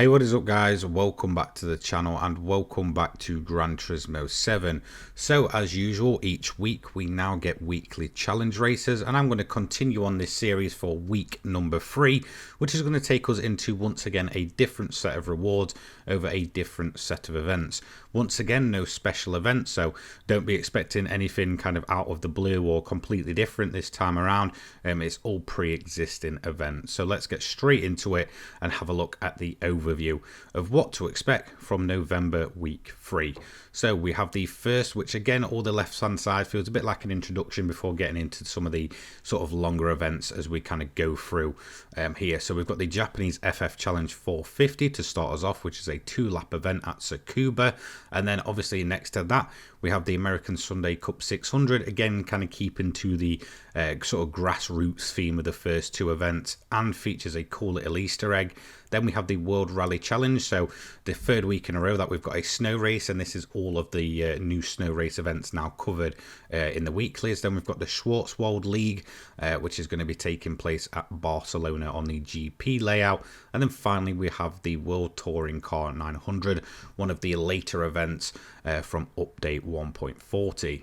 Hey, what is up guys? Welcome back to the channel and welcome back to Gran Turismo 7. So as usual, each week we now get weekly challenge races, and I'm going to continue on this series for week number 3, which is going to take us into once again a different set of rewards over a different set of events. Once again, no special events, so don't be expecting anything kind of out of the blue or completely different this time around. It's all pre-existing events. So let's get straight into it and have a look at the overview of what to expect from November week 3. So we have the first, which again, all the left hand side feels a bit like an introduction before getting into some of the sort of longer events as we kind of go through here. So we've got the Japanese FF Challenge 450 to start us off, which is a 2-lap event at Tsukuba. And then obviously next to that, we have the American Sunday Cup 600, again kind of keeping to the sort of grassroots theme of the first two events, and features a cool little Easter egg. Then we have the World Rally Challenge, so the third week in a row that we've got a snow race, and this is all of the new snow race events now covered in the weeklies. Then we've got the Schwarzwald League, which is going to be taking place at Barcelona on the GP layout. And then finally we have the World Touring Car 900, one of the later events from update 1.40.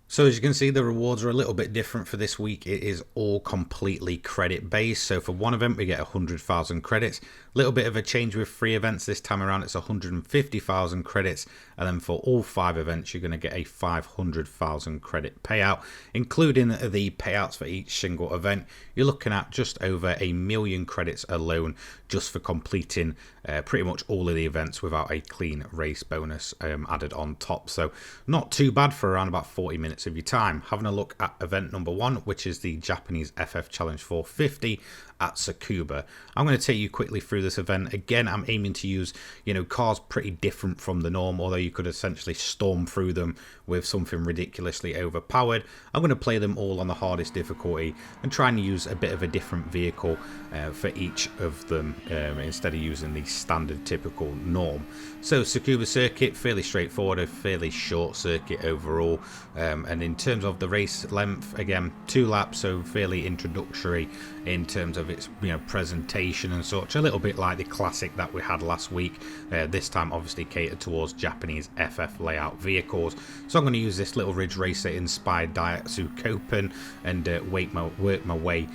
So as you can see, the rewards are a little bit different for this week. It is all completely credit based. So for one event we get 100,000 credits. A little bit of a change with 3 events this time around. It's 150,000 credits, and then for all 5 events you're going to get a 500,000 credit payout, including the payouts for each single event. You're looking at just over 1,000,000 credits alone just for completing pretty much all of the events without a clean race bonus added on top. So not too bad for around about 40 minutes of your time. Having a look at event number 1, which is the Japanese FF Challenge 450 at Tsukuba. I'm going to take you quickly through this event. Again, I'm aiming to use, cars pretty different from the norm, although you could essentially storm through them with something ridiculously overpowered. I'm going to play them all on the hardest difficulty and try and use a bit of a different vehicle for each of them instead of using the standard typical norm. So Tsukuba circuit, fairly straightforward, a fairly short circuit overall, and in terms of the race length, again 2 laps, so fairly introductory in terms of its presentation and such, a little bit like the classic that we had last week. This time obviously catered towards Japanese FF layout vehicles. So I'm going to use this little Ridge Racer inspired Daihatsu Copen and work my way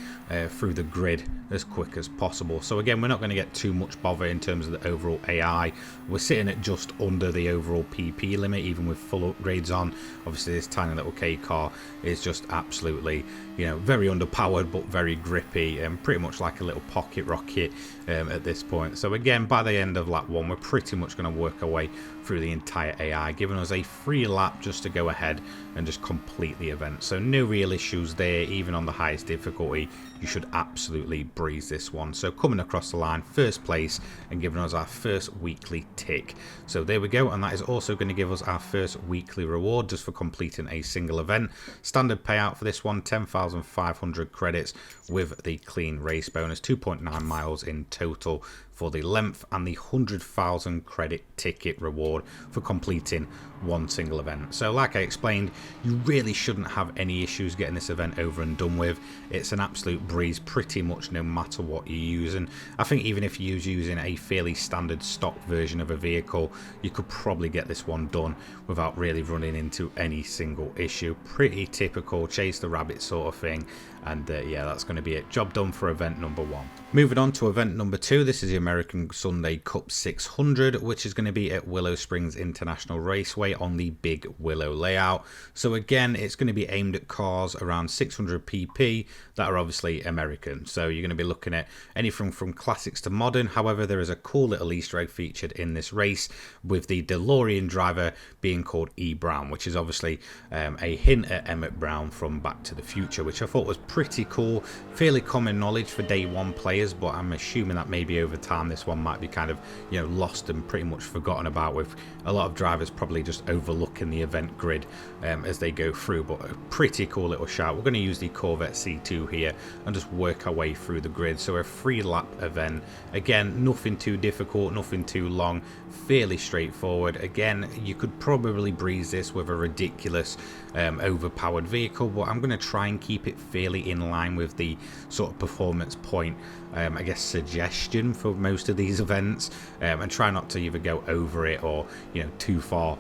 through the grid as quick as possible. So again, we're not going to get too much bother in terms of the overall AI. We're sitting at just under the overall PP limit, even with full upgrades on. Obviously this tiny little K car is just absolutely, very underpowered but very grippy, and pretty much like a little pocket rocket at this point. So again, by the end of lap 1, we're pretty much going to work our way through the entire AI, giving us a free lap just to go ahead and just complete the event. So no real issues there. Even on the highest difficulty, you should absolutely breeze this one. So coming across the line, first place, and giving us our first weekly tick. So there we go, and that is also going to give us our first weekly reward just for completing a single event. Standard payout for this one, 10,500 credits with the clean race bonus, 2.9 miles in total for the length, and the 100,000 credit ticket reward for completing one single event. So like I explained, you really shouldn't have any issues getting this event over and done with. It's an absolute breeze pretty much no matter what you're using. I think even if you're using a fairly standard stock version of a vehicle, you could probably get this one done without really running into any single issue. Pretty typical chase the rabbit sort of thing. And yeah, that's going to be it. Job done for event number 1. Moving on to event number 2, this is the American Sunday Cup 600, which is going to be at Willow Springs International Raceway on the Big Willow layout. So again, it's going to be aimed at cars around 600 pp that are obviously American. So you're going to be looking at anything from classics to modern. However, there is a cool little Easter egg featured in this race with the DeLorean driver being called E. Brown, which is obviously a hint at Emmett Brown from Back to the Future, which I thought was pretty cool. Fairly common knowledge for day 1 players, but I'm assuming that maybe over time this one might be kind of lost and pretty much forgotten about, with a lot of drivers probably just overlooking the event grid as they go through. But a pretty cool little shout. We're going to use the Corvette C2 here and just work our way through the grid. So a 3-lap event, again nothing too difficult, nothing too long, fairly straightforward. Again, you could probably breeze this with a ridiculous overpowered vehicle, but I'm going to try and keep it fairly in line with the sort of performance point I guess, suggestion for most of these events, and try not to either go over it or, you know, too far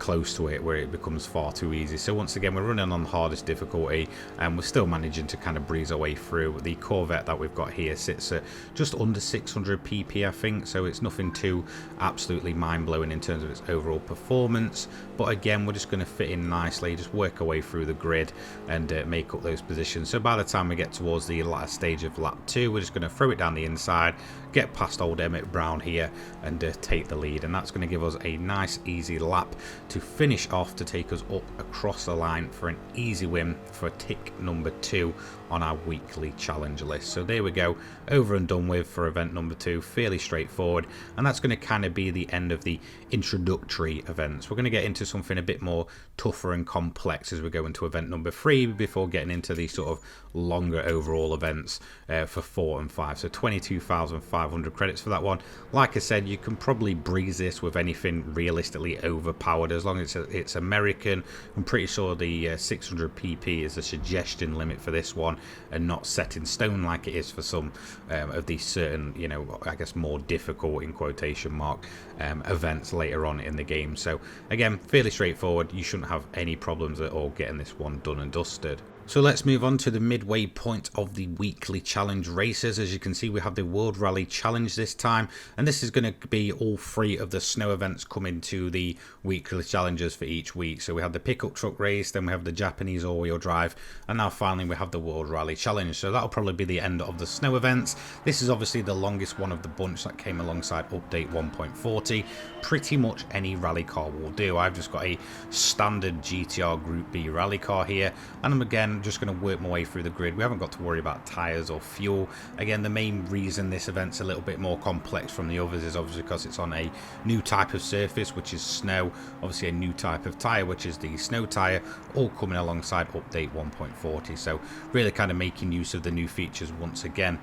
close to it where it becomes far too easy. So once again, we're running on the hardest difficulty, and we're still managing to kind of breeze our way through. The Corvette that we've got here sits at just under 600 pp, I think, so it's nothing too absolutely mind-blowing in terms of its overall performance. But again, we're just going to fit in nicely, just work our way through the grid and make up those positions. So by the time we get towards the latter stage of lap 2, we're just going to throw it down the inside, get past old Emmett Brown here, and take the lead. And that's going to give us a nice easy lap to finish off, to take us up across the line for an easy win for tick number 2 on our weekly challenge list. So there we go, over and done with for event number 2, fairly straightforward. And that's going to kind of be the end of the introductory events. We're going to get into something a bit more tougher and complex as we go into event number 3, before getting into the sort of longer overall events for 4 and 5. So 22,500 credits for that one. Like I said, you can probably breeze this with anything realistically overpowered, as long as it's American. I'm pretty sure the 600 pp is a suggestion limit for this one, and not set in stone like it is for some of these certain, you know, I guess more difficult in quotation mark events later on in the game. So again, fairly straightforward. You shouldn't have any problems at all getting this one done and dusted. So let's move on to the midway point of the weekly challenge races. As you can see, we have the World Rally Challenge this time, and this is going to be all 3 of the snow events coming to the weekly challenges for each week. So we have the pickup truck race, then we have the Japanese all-wheel drive, and now finally we have the World Rally Challenge. So that'll probably be the end of the snow events. This is obviously the longest one of the bunch that came alongside update 1.40. Pretty much any rally car will do. I've just got a standard GTR Group B rally car here, and I'm again just going to work my way through the grid. We haven't got to worry about tyres or fuel. Again, the main reason this event's a little bit more complex from the others is obviously because it's on a new type of surface, which is snow, obviously a new type of tyre, which is the snow tyre, all coming alongside update 1.40. So really kind of making use of the new features once again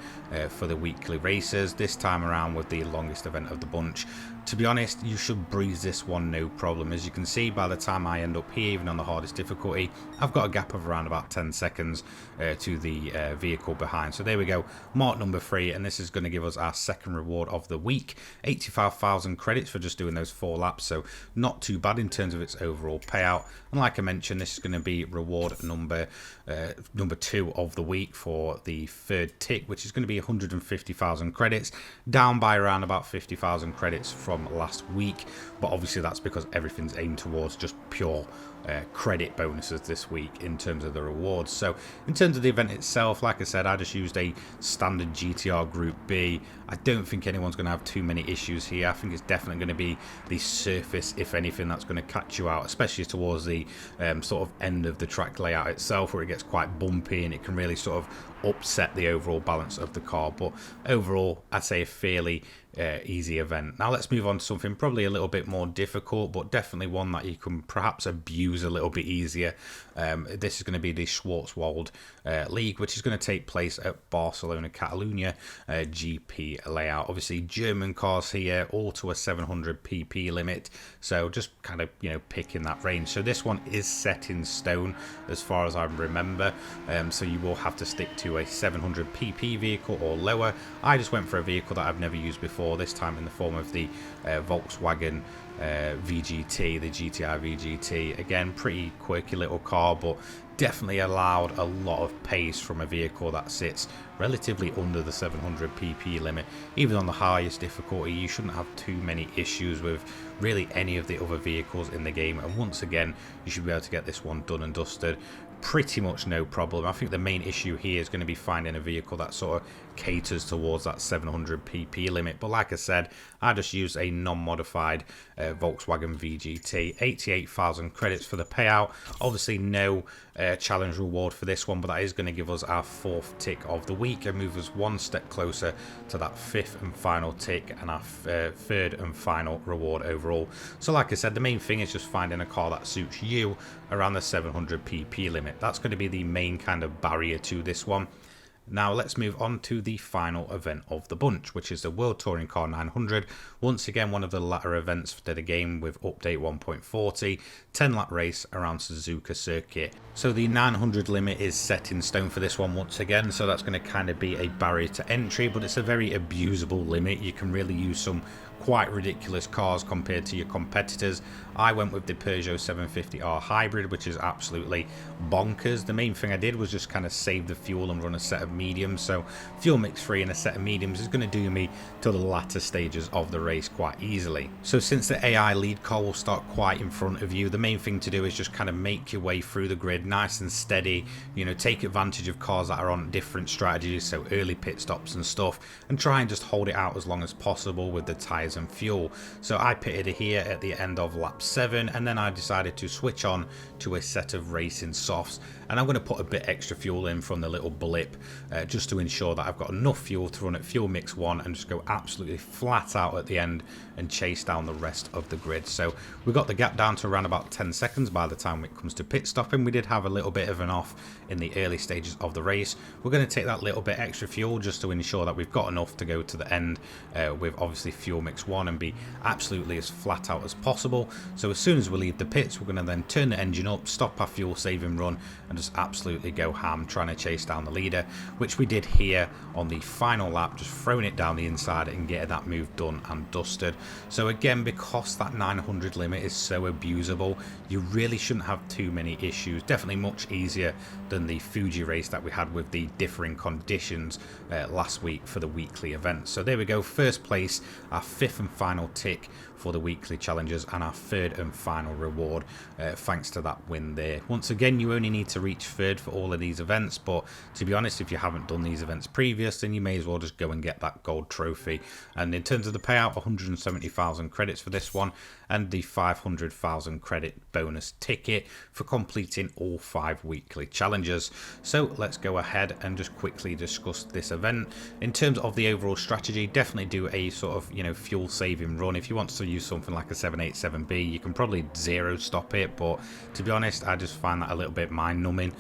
for the weekly races, this time around with the longest event of the bunch. To be honest, you should breeze this one no problem. As you can see, by the time I end up here, even on the hardest difficulty, I've got a gap of around about 10 seconds to the vehicle behind. So there we go, mark number 3, and this is going to give us our second reward of the week, 85,000 credits for just doing those 4 laps. So not too bad in terms of its overall payout. And like I mentioned, this is going to be reward number 2 of the week for the 3rd tick, which is going to be 150,000 credits, down by around about 50,000 credits from last week. But obviously that's because everything's aimed towards just pure credit bonuses this week in terms of the rewards. So in terms of the event itself, like I said, I just used a standard GTR Group B. I don't think anyone's going to have too many issues here. I think it's definitely going to be the surface, if anything, that's going to catch you out, especially towards the sort of end of the track layout itself, where it gets quite bumpy and it can really sort of upset the overall balance of the car. But overall, I'd say a fairly easy event. Now let's move on to something probably a little bit more difficult, but definitely one that you can perhaps abuse a little bit easier. This is going to be the Schwarzwald League, which is going to take place at Barcelona, Catalunya GP layout. Obviously German cars here, all to a 700 pp limit, so just kind of, you know, picking that range. So this one is set in stone as far as I remember, so you will have to stick to a 700 pp vehicle or lower. I just went for a vehicle that I've never used before, this time in the form of the Volkswagen VGT, the GTI VGT. Again, pretty quirky little car, but definitely allowed a lot of pace from a vehicle that sits relatively under the 700 pp limit. Even on the highest difficulty, you shouldn't have too many issues with really any of the other vehicles in the game, and once again you should be able to get this one done and dusted pretty much no problem. I think the main issue here is going to be finding a vehicle that sort of caters towards that 700 pp limit. But like I said, I just used a non-modified Volkswagen VGT. 88,000 credits for the payout. Obviously no challenge reward for this one, but that is going to give us our 4th tick of the week and move us one step closer to that 5th and final tick and our 3rd and final reward overall. So like I said, the main thing is just finding a car that suits you around the 700 pp limit. That's going to be the main kind of barrier to this one. Now let's move on to the final event of the bunch, which is the World Touring Car 900. Once again, one of the latter events for the game with update 1.40, 10-lap race around Suzuka circuit. So the 900 limit is set in stone for this one once again, so that's going to kind of be a barrier to entry, but it's a very abusable limit. You can really use some quite ridiculous cars compared to your competitors. I went with the Peugeot 750R hybrid, which is absolutely bonkers. The main thing I did was just kind of save the fuel and run a set of mediums, so fuel mix free and a set of mediums is going to do me to the latter stages of the race quite easily. So since the AI lead car will start quite in front of you, the main thing to do is just kind of make your way through the grid nice and steady, you know, take advantage of cars that are on different strategies, so early pit stops and stuff, and try and just hold it out as long as possible with the tyres and fuel. So I pitted here at the end of lap 7, and then I decided to switch on to a set of racing softs, and I'm going to put a bit extra fuel in from the little blip just to ensure that I've got enough fuel to run at fuel mix 1 and just go absolutely flat out at the end and chase down the rest of the grid. So we got the gap down to around about 10 seconds by the time it comes to pit stopping. We did have a little bit of an off in the early stages of the race. We're going to take that little bit extra fuel just to ensure that we've got enough to go to the end with obviously fuel mix 1 and be absolutely as flat out as possible. So as soon as we leave the pits, we're going to then turn the engine up, stop our fuel saving run, and just absolutely go ham trying to chase down the leader, which we did here on the final lap, just throwing it down the inside and getting that move done and dusted. So again, because that 900 limit is so abusable, you really shouldn't have too many issues. Definitely much easier than the Fuji race that we had with the differing conditions last week for the weekly event. So there we go, first place, our 5th and final tick for the weekly challenges, and our 3rd and final reward thanks to that win there. Once again, you only need to reach 3rd for all of these events, but to be honest, if you haven't done these events previous, then you may as well just go and get that gold trophy. And in terms of the payout, 170,000 credits for this one, and the 500,000 credit bonus ticket for completing all 5 weekly challenges. So let's go ahead and just quickly discuss this event. In terms of the overall strategy, definitely do a sort of, you know, fuel saving run. If you want to use something like a 787B, you can probably zero stop it, but to be honest, I just find that a little bit mind numbing.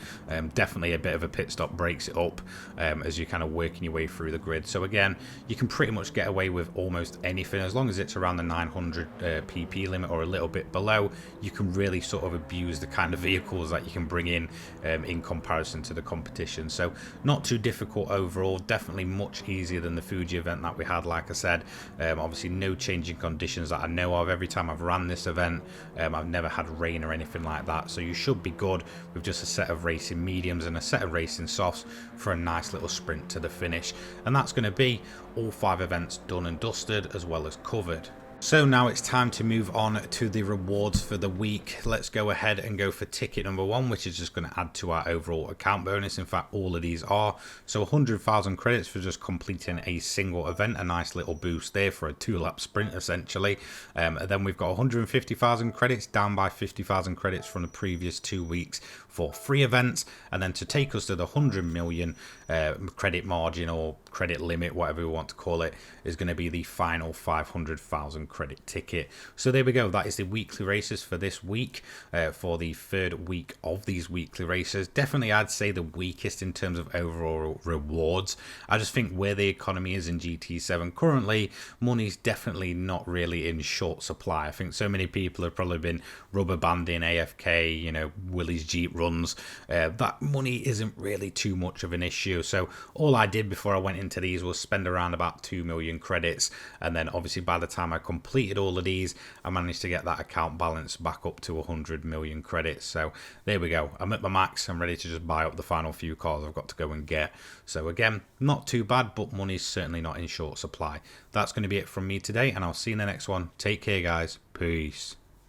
Definitely a bit of a pit stop breaks it up as you're kind of working your way through the grid. So again, you can pretty much get away with almost anything as long as it's around the 900 pp limit or a little bit below. You can really sort of abuse the kind of vehicles that you can bring in comparison to the competition. So not too difficult overall, definitely much easier than the Fuji event that we had. Like I said, obviously no changing conditions that I know of. Every time I've ran this event, I've never had rain or anything like that, so you should be good with just a set of racing mediums and a set of racing softs for a nice little sprint to the finish. And that's going to be all 5 events done and dusted as well as covered. So now it's time to move on to the rewards for the week. Let's go ahead and go for ticket number 1, which is just going to add to our overall account bonus. In fact, all of these are. So 100,000 credits for just completing a single event, a nice little boost there for a 2-lap sprint essentially. Then we've got 150,000 credits, down by 50,000 credits from the previous 2 weeks for 3 events. And then to take us to the 100 million credit margin or credit limit, whatever we want to call it, is going to be the final 500,000 credit ticket. So there we go, that is the weekly races for this week, for the 3rd week of these weekly races. Definitely I'd say the weakest in terms of overall rewards. I just think where the economy is in GT7 currently, money's definitely not really in short supply. I think so many people have probably been rubber banding AFK, you know, Willie's Jeep runs. That money isn't really too much of an issue. So all I did before I went into these was spend around about 2 million credits, and then obviously by the time I completed all of these, I managed to get that account balance back up to 100 million credits. So there we go, I'm at my max. I'm ready to just buy up the final few cars I've got to go and get. So again, not too bad, but money's certainly not in short supply. That's going to be it from me today, and I'll see you in the next one. Take care guys, peace.